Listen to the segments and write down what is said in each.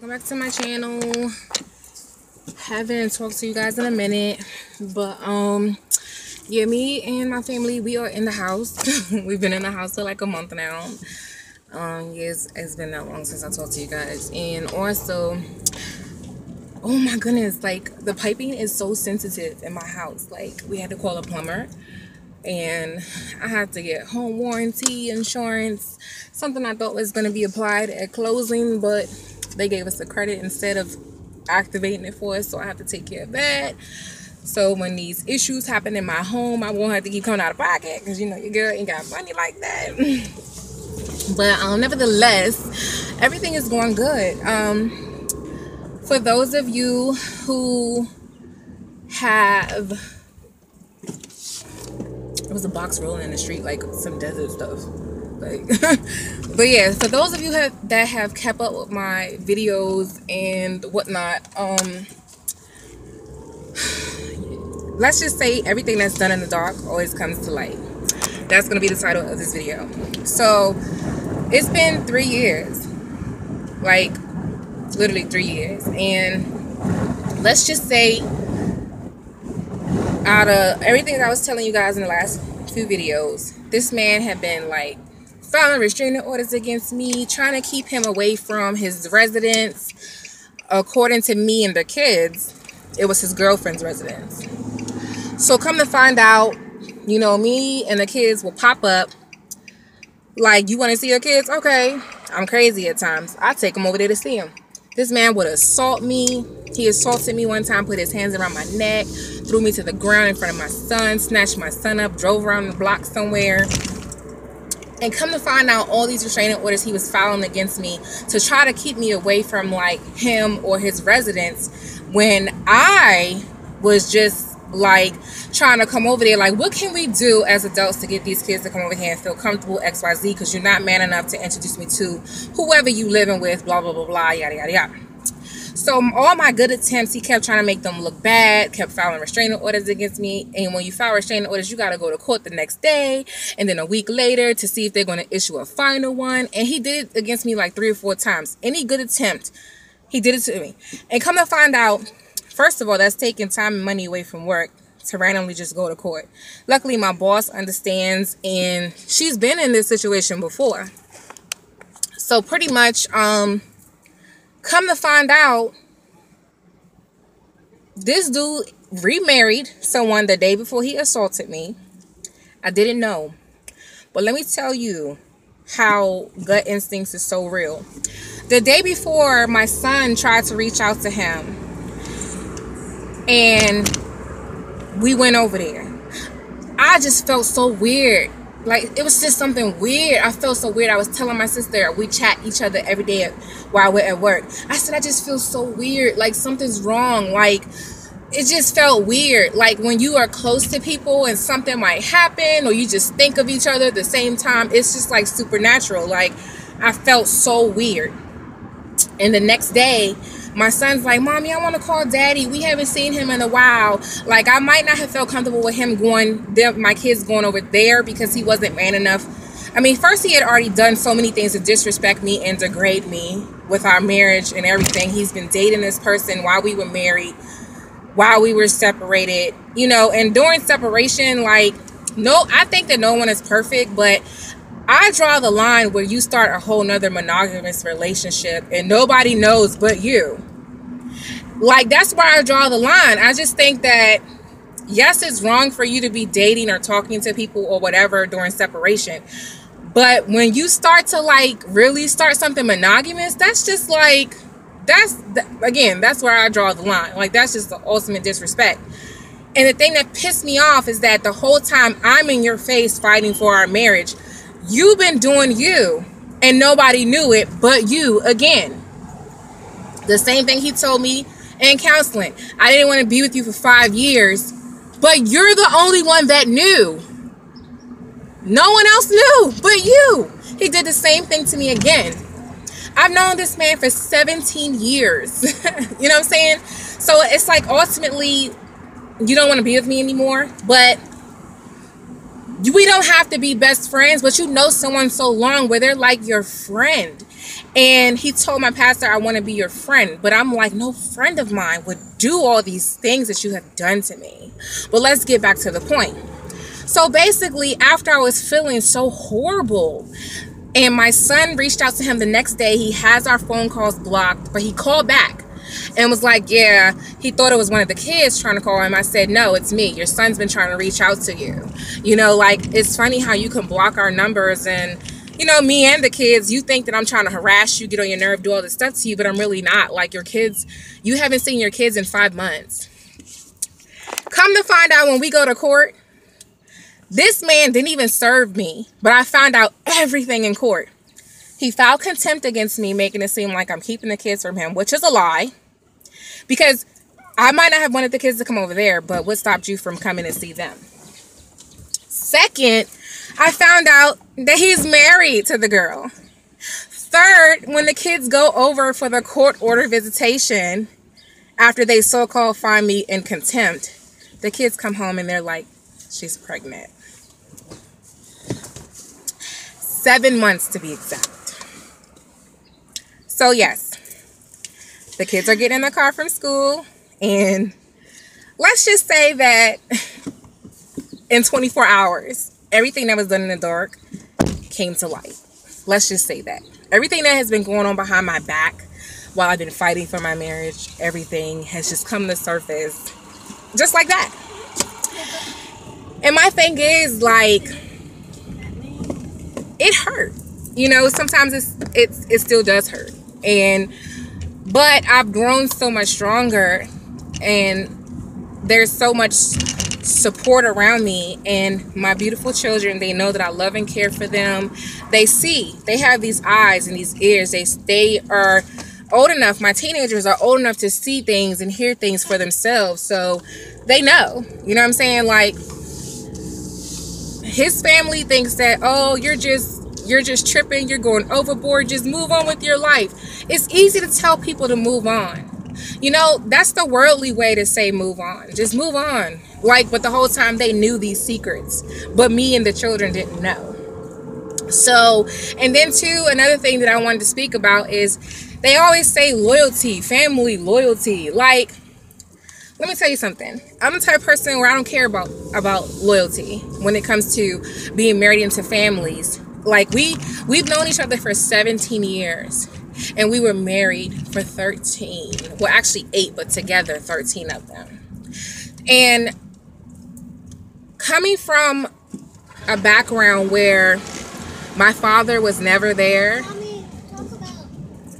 Welcome back to my channel. Haven't talked to you guys in a minute, but yeah, me and my family, we are in the house. We've been in the house for like a month now. Yes, it's been that long since I talked to you guys. And also, oh my goodness, like the piping is so sensitive in my house. Like we had to call a plumber, and I had to get home warranty insurance, something I thought was going to be applied at closing, but they gave us a credit instead of activating it for us, so I have to take care of that. So when these issues happen in my home, I won't have to keep coming out of pocket, because you know your girl ain't got money like that. But nevertheless, everything is going good. For those of you who have, there was a box rolling in the street, like some desert stuff, like but yeah, for those of you that have kept up with my videos and whatnot, let's just say everything that's done in the dark always comes to light. That's gonna be the title of this video. So it's been 3 years, like literally 3 years, and let's just say out of everything that I was telling you guys in the last few videos, this man had been like filing restraining orders against me, trying to keep him away from his residence. According to me and the kids, it was his girlfriend's residence. So come to find out, you know, me and the kids will pop up like, you want to see your kids? Okay. I'm crazy at times. I take them over there to see them. This man would assault me. He assaulted me one time, put his hands around my neck, threw me to the ground in front of my son, snatched my son up, drove around the block somewhere. And come to find out, all these restraining orders he was filing against me to try to keep me away from like him or his residence, when I was just like trying to come over there, like, what can we do as adults to get these kids to come over here and feel comfortable, XYZ, because you're not man enough to introduce me to whoever you living with, blah blah blah blah, yada yada yada. So all my good attempts, he kept trying to make them look bad, kept filing restraining orders against me. And when you file restraining orders, you got to go to court the next day and then a week later to see if they're going to issue a final one. And he did it against me like 3 or 4 times. Any good attempt, he did it to me. And come to find out, first of all, that's taking time and money away from work to randomly just go to court. Luckily, my boss understands, and she's been in this situation before. So pretty much, come to find out, this dude remarried someone the day before he assaulted me. I didn't know. But let me tell you how gut instincts is so real. The day before, my son tried to reach out to him, and we went over there. I just felt so weird. Like, it was just something weird. I felt so weird. I was telling my sister, we chat each other every day while we're at work. I said, I just feel so weird. Like, something's wrong. Like, it just felt weird. Like, when you are close to people and something might happen, or you just think of each other at the same time, it's just like supernatural. Like, I felt so weird. And the next day, my son's like, Mommy, I want to call Daddy. We haven't seen him in a while. Like, I might not have felt comfortable with him my kids going over there, because he wasn't man enough. I mean, first, he had already done so many things to disrespect me and degrade me with our marriage and everything. He's been dating this person while we were married, while we were separated, you know. And during separation, like, no, I think that no one is perfect, but I draw the line where you start a whole nother monogamous relationship and nobody knows but you. Like, that's where I draw the line. I just think that, yes, it's wrong for you to be dating or talking to people or whatever during separation. But when you start to like really start something monogamous, that's just like, again, that's where I draw the line. Like, that's just the ultimate disrespect. And the thing that pissed me off is that the whole time I'm in your face fighting for our marriage, you've been doing you, and nobody knew it but you again. The same thing he told me in counseling. I didn't want to be with you for 5 years, but you're the only one that knew. No one else knew but you. He did the same thing to me again. I've known this man for 17 years. You know what I'm saying? So it's like, ultimately, you don't want to be with me anymore, but we don't have to be best friends, but you know someone so long where they're like your friend. And he told my pastor, I want to be your friend. But I'm like, no friend of mine would do all these things that you have done to me. But let's get back to the point. So basically, after I was feeling so horrible, and my son reached out to him the next day, he has our phone calls blocked, but he called back and was like, yeah, he thought it was one of the kids trying to call him. I said, no, it's me. Your son's been trying to reach out to you. You know, like, it's funny how you can block our numbers, and, you know, me and the kids, you think that I'm trying to harass you, get on your nerve, do all this stuff to you, but I'm really not. Like, your kids, you haven't seen your kids in 5 months. Come to find out, when we go to court, this man didn't even serve me, but I found out everything in court. He filed contempt against me, making it seem like I'm keeping the kids from him, which is a lie. Because I might not have wanted the kids to come over there, but what stopped you from coming and see them? Second, I found out that he's married to the girl. Third, when the kids go over for the court order visitation, after they so-called find me in contempt, the kids come home and they're like, she's pregnant. 7 months to be exact. So yes, the kids are getting in the car from school, and let's just say that in 24 hours, everything that was done in the dark came to light. Let's just say that. Everything that has been going on behind my back while I've been fighting for my marriage, everything has just come to the surface just like that. And my thing is, like, it hurt. You know, sometimes it still does hurt. But I've grown so much stronger, and there's so much support around me, and my beautiful children, they know that I love and care for them. They see, they have these eyes and these ears. They are old enough, my teenagers are old enough to see things and hear things for themselves, so they know. You know what I'm saying? Like, his family thinks that, oh, you're just tripping, you're going overboard, just move on with your life. It's easy to tell people to move on. You know, that's the worldly way to say move on. Just move on. Like, but the whole time they knew these secrets, but me and the children didn't know. So, and then too, another thing that I wanted to speak about is they always say loyalty, family loyalty. Like, let me tell you something. I'm the type of person where I don't care about loyalty when it comes to being married into families. Like, we've known each other for 17 years, and we were married for 13. Well, actually 8, but together 13 of them. And coming from a background where my father was never there.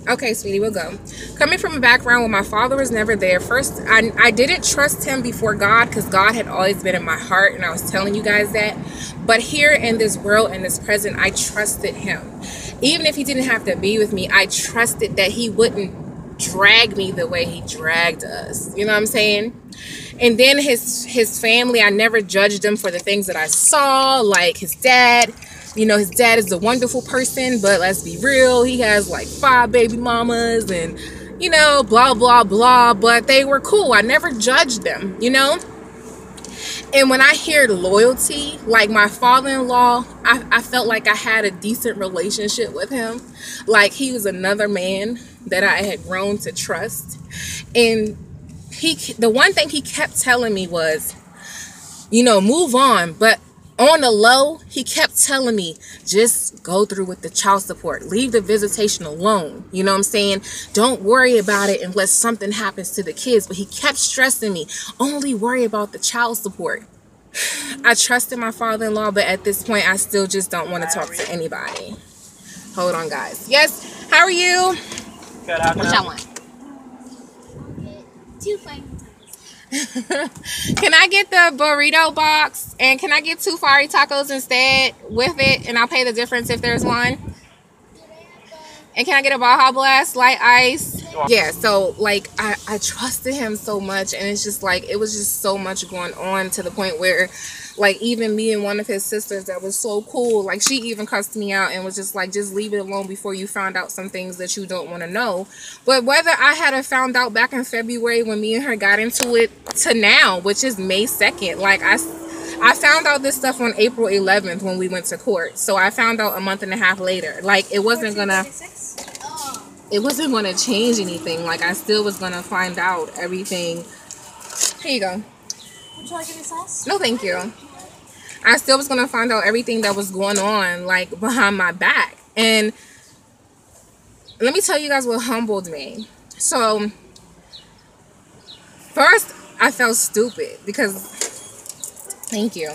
Okay, sweetie, we'll go. Coming from a background where my father was never there, first, I didn't trust him before God, because God had always been in my heart, and I was telling you guys that. But here in this world, in this present, I trusted him. Even if he didn't have to be with me, I trusted that he wouldn't drag me the way he dragged us. You know what I'm saying? And then his family, I never judged them for the things that I saw, like his dad. You know, his dad is a wonderful person, but let's be real, he has like 5 baby mamas and, you know, blah, blah, blah, but they were cool. I never judged them, you know? And when I hear loyalty, like my father-in-law, I felt like I had a decent relationship with him. Like, he was another man that I had grown to trust. And the one thing he kept telling me was, you know, move on. But on the low, he kept telling me, just go through with the child support. Leave the visitation alone. You know what I'm saying? Don't worry about it unless something happens to the kids. But he kept stressing me, only worry about the child support. I trusted my father-in-law, but at this point, I still just don't want to talk to anybody. Hold on, guys. Yes, how are you? Good, how can what y'all want? 2 fire. Can I get the burrito box, and can I get 2 fiery tacos instead with it, and I'll pay the difference if there's one? And can I get a Baja Blast light ice? Yeah, so like I trusted him so much, and it's just like it was just so much going on to the point where like even me and one of his sisters that was so cool, like she even cussed me out and was just like, just leave it alone before you found out some things that you don't want to know. But whether I had found out back in February when me and her got into it to now, which is May 2nd, like I found out this stuff on April 11th when we went to court. So I found out a month and a half later. Like, it wasn't gonna... it wasn't going to change anything. Like, I still was going to find out everything. Here you go. Would you like any sauce? No, thank you. I still was going to find out everything that was going on, like, behind my back. And let me tell you guys what humbled me. So, first, I felt stupid because, thank you,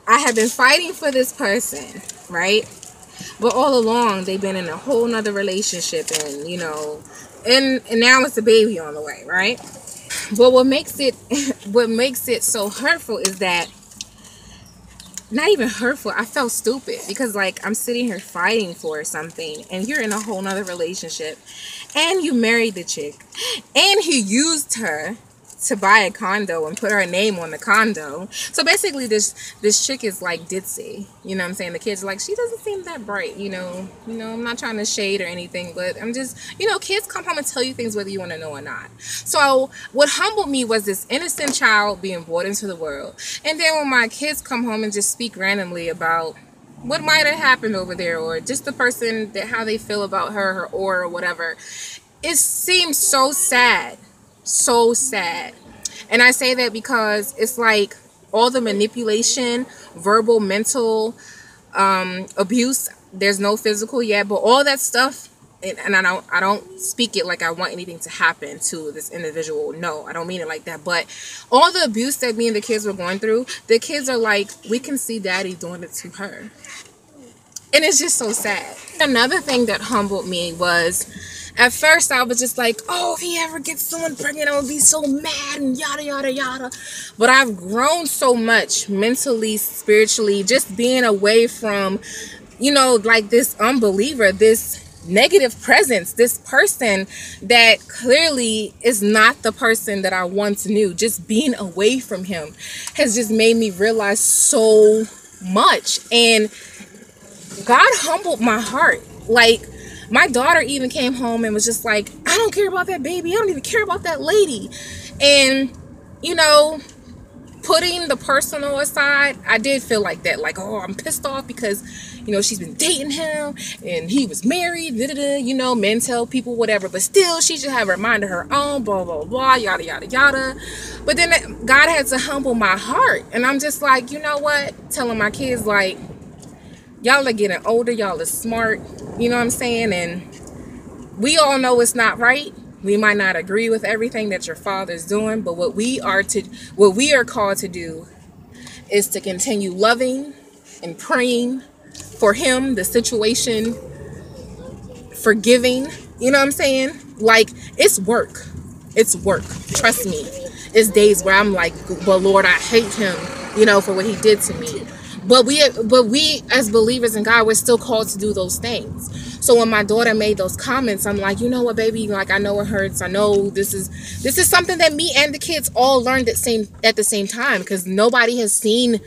I had been fighting for this person, right? But all along, they've been in a whole nother relationship, and, you know, and now it's a baby on the way, right? But what makes it so hurtful is that, not even hurtful, I felt stupid because, like, I'm sitting here fighting for something and you're in a whole nother relationship and you married the chick and he used her to buy a condo and put her name on the condo. So basically this chick is like ditzy, you know what I'm saying? The kids are like, she doesn't seem that bright, you know, I'm not trying to shade or anything, but I'm just, you know, kids come home and tell you things whether you want to know or not. So what humbled me was this innocent child being brought into the world. And then when my kids come home and just speak randomly about what might have happened over there, or just the person, that how they feel about her or whatever, it seems so sad. So sad. And I say that because it's like all the manipulation, verbal, mental abuse, there's no physical yet, but all that stuff, and I don't speak it like I want anything to happen to this individual. No, I don't mean it like that. But all the abuse that me and the kids were going through, the kids are like, we can see daddy doing it to her. And it's just so sad. Another thing that humbled me was, at first I was just like, oh, if he ever gets someone pregnant, I would be so mad and yada, yada, yada. But I've grown so much mentally, spiritually, just being away from, you know, like this unbeliever, this negative presence, this person that clearly is not the person that I once knew. Just being away from him has just made me realize so much. And God humbled my heart. Like, my daughter even came home and was just like, I don't care about that baby. I don't even care about that lady. And, you know, putting the personal aside, I did feel like that. Like, oh, I'm pissed off because, you know, she's been dating him and he was married. Da, da, da, you know, men tell people whatever. But still, she should have a mind of her own, blah, blah, blah, yada, yada, yada. But then God had to humble my heart. And I'm just like, you know what? Telling my kids, like, y'all are getting older, y'all are smart, you know what I'm saying? And we all know it's not right. We might not agree with everything that your father's doing, but what we are called to do is to continue loving and praying for him, the situation, forgiving, you know what I'm saying? Like, it's work. It's work. Trust me. It's days where I'm like, well, Lord, I hate him, you know, for what he did to me. But we as believers in God, we're still called to do those things. So when my daughter made those comments, I'm like, you know what, baby? Like, I know it hurts. I know this is something that me and the kids all learned at the same time, because nobody has seen,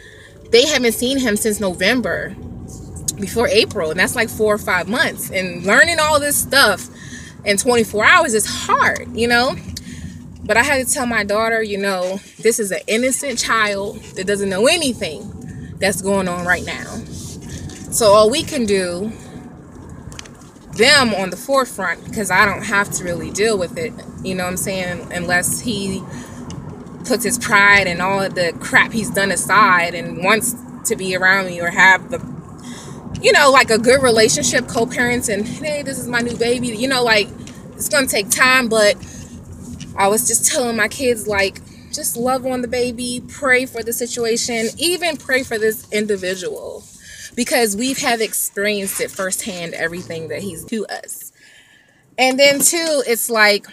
they haven't seen him since November, before April, and that's like 4 or 5 months. And learning all this stuff in 24 hours is hard, you know. But I had to tell my daughter, you know, this is an innocent child that doesn't know anything that's going on right now. So all we can do, them on the forefront, because I don't have to really deal with it, you know what I'm saying, unless he puts his pride and all of the crap he's done aside and wants to be around me or have the, you know, like a good relationship, co-parents, and hey, this is my new baby, you know, like, it's gonna take time. But I was just telling my kids, like, just love on the baby, pray for the situation, even pray for this individual, because we have experienced it firsthand, everything that he's to us. And then too, it's like,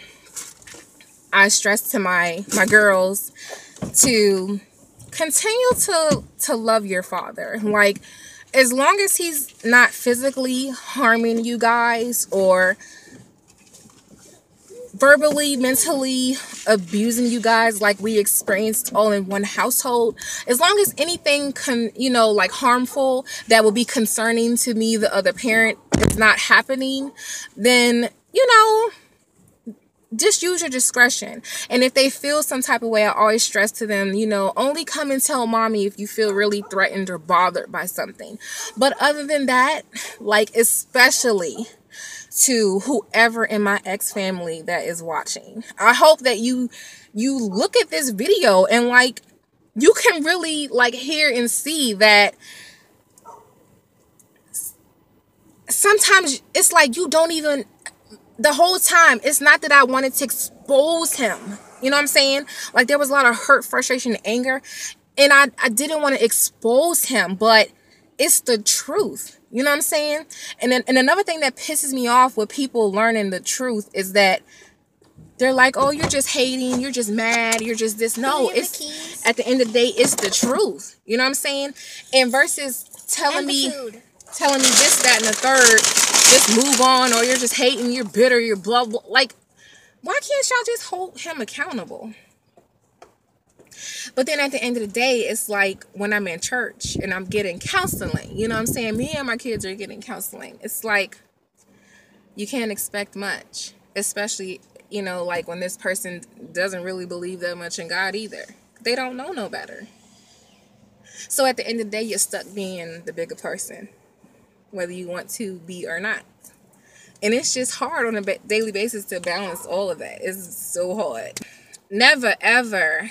I stress to my girls to continue to love your father. Like, as long as he's not physically harming you guys or verbally, mentally abusing you guys like we experienced all in one household, as long as anything you know, like harmful that will be concerning to me, the other parent, is not happening, then, you know, just use your discretion. And if they feel some type of way, I always stress to them, you know, only come and tell mommy if you feel really threatened or bothered by something. But other than that, like, especially to whoever in my ex family that is watching. I hope that you look at this video and like you can really like hear and see that sometimes it's like you don't even, the whole time, it's not that I wanted to expose him. You know what I'm saying? Like there was a lot of hurt, frustration, and anger. And I didn't want to expose him, but it's the truth. You know what I'm saying? And another thing that pisses me off with people learning the truth is that they're like, oh, you're just hating, you're just mad, you're just this. No, it's at the end of the day, it's the truth. You know what I'm saying? And versus telling me this, that, and the third, just move on, or you're just hating, you're bitter, you're blah, blah. Like, why can't y'all just hold him accountable? But then at the end of the day, it's like when I'm in church and I'm getting counseling, you know what I'm saying? Me and my kids are getting counseling. It's like you can't expect much, especially, you know, like when this person doesn't really believe that much in God either. They don't know no better. So at the end of the day, you're stuck being the bigger person, whether you want to be or not. And it's just hard on a daily basis to balance all of that. It's so hard. Never, ever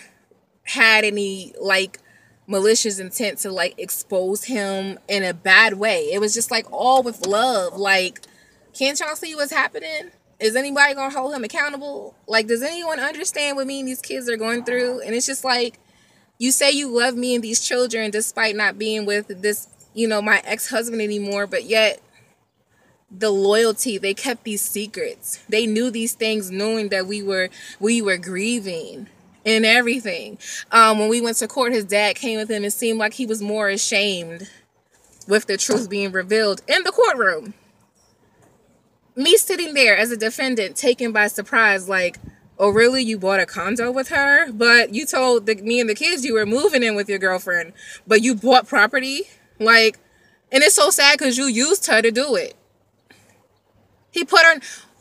had any like malicious intent to like expose him in a bad way. It was just like all with love. Like, can't y'all see what's happening? Is anybody gonna hold him accountable? Like, does anyone understand what me and these kids are going through? And it's just like, you say you love me and these children despite not being with this, you know, my ex-husband anymore, but yet the loyalty, they kept these secrets. They knew these things knowing that we were grieving and everything. When we went to court, his dad came with him. It seemed like he was more ashamed with the truth being revealed in the courtroom. Me sitting there as a defendant, taken by surprise, like, oh, really? You bought a condo with her? But you told me and the kids you were moving in with your girlfriend, but you bought property? Like, and it's so sad because you used her to do it. He put her,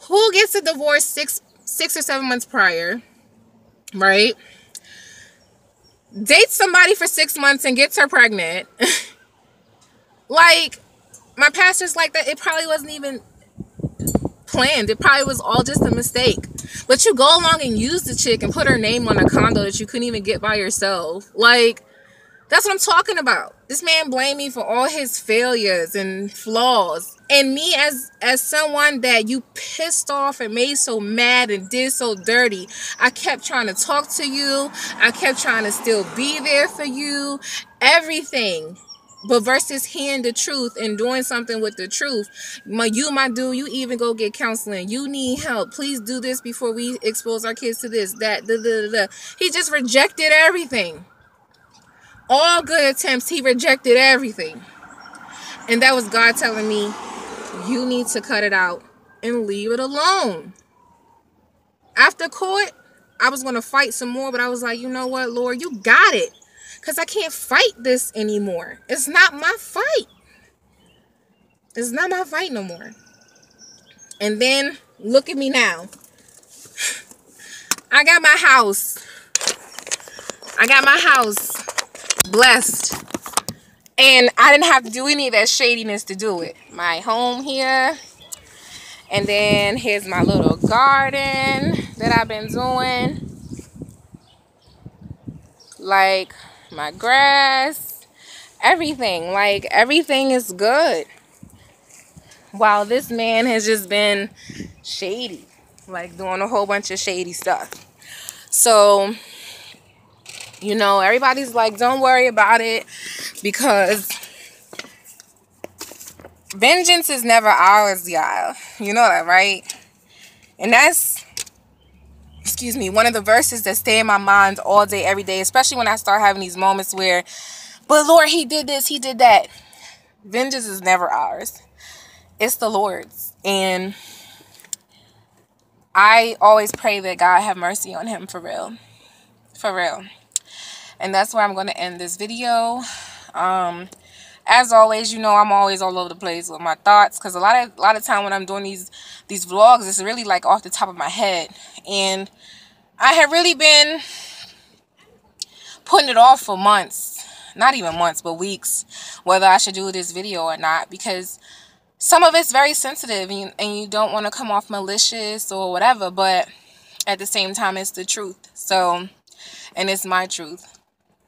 who gets a divorce six or 7 months prior, right? Dates somebody for 6 months and gets her pregnant. Like, my pastor's like that. It probably wasn't even planned. It probably was all just a mistake. But you go along and use the chick and put her name on a condo that you couldn't even get by yourself. Like, that's what I'm talking about. This man blamed me for all his failures and flaws. And me as someone that you pissed off and made so mad and did so dirty, I kept trying to talk to you. I kept trying to still be there for you. Everything. But versus hearing the truth and doing something with the truth, my dude, you even go get counseling. You need help. Please do this before we expose our kids to this, that, da. He just rejected everything. All good attempts, he rejected everything. And that was God telling me, you need to cut it out and leave it alone. After court, I was going to fight some more, but I was like, you know what, Lord, you got it. Because I can't fight this anymore. It's not my fight. It's not my fight no more. And then, look at me now. I got my house. Blessed. And I didn't have to do any of that shadiness to do it. My home here. And then here's my little garden that I've been doing. Like my grass. Everything. Like everything is good. While this man has just been shady. Like doing a whole bunch of shady stuff. So, you know, everybody's like, don't worry about it. Because vengeance is never ours, y'all. You know that, right? And that's, excuse me, one of the verses that stay in my mind all day, every day. Especially when I start having these moments where, but Lord, he did this, he did that. Vengeance is never ours. It's the Lord's. And I always pray that God have mercy on him for real. For real. And that's where I'm going to end this video. As always, you know, I'm always all over the place with my thoughts. Because a lot of time when I'm doing these vlogs, it's really like off the top of my head. And I have really been putting it off for months. Not even months, but weeks. Whether I should do this video or not. Because some of it's very sensitive, and you don't want to come off malicious or whatever, but at the same time, it's the truth. So, and it's my truth.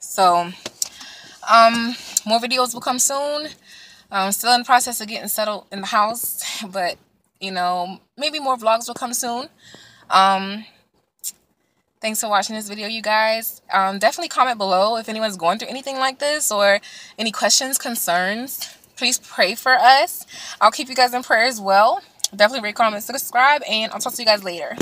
So, more videos will come soon. I'm still in the process of getting settled in the house, but you know, maybe more vlogs will come soon. Thanks for watching this video, you guys. Definitely comment below if anyone's going through anything like this or any questions, concerns. Please pray for us. I'll keep you guys in prayer as well. Definitely rate, comment, subscribe, and I'll talk to you guys later.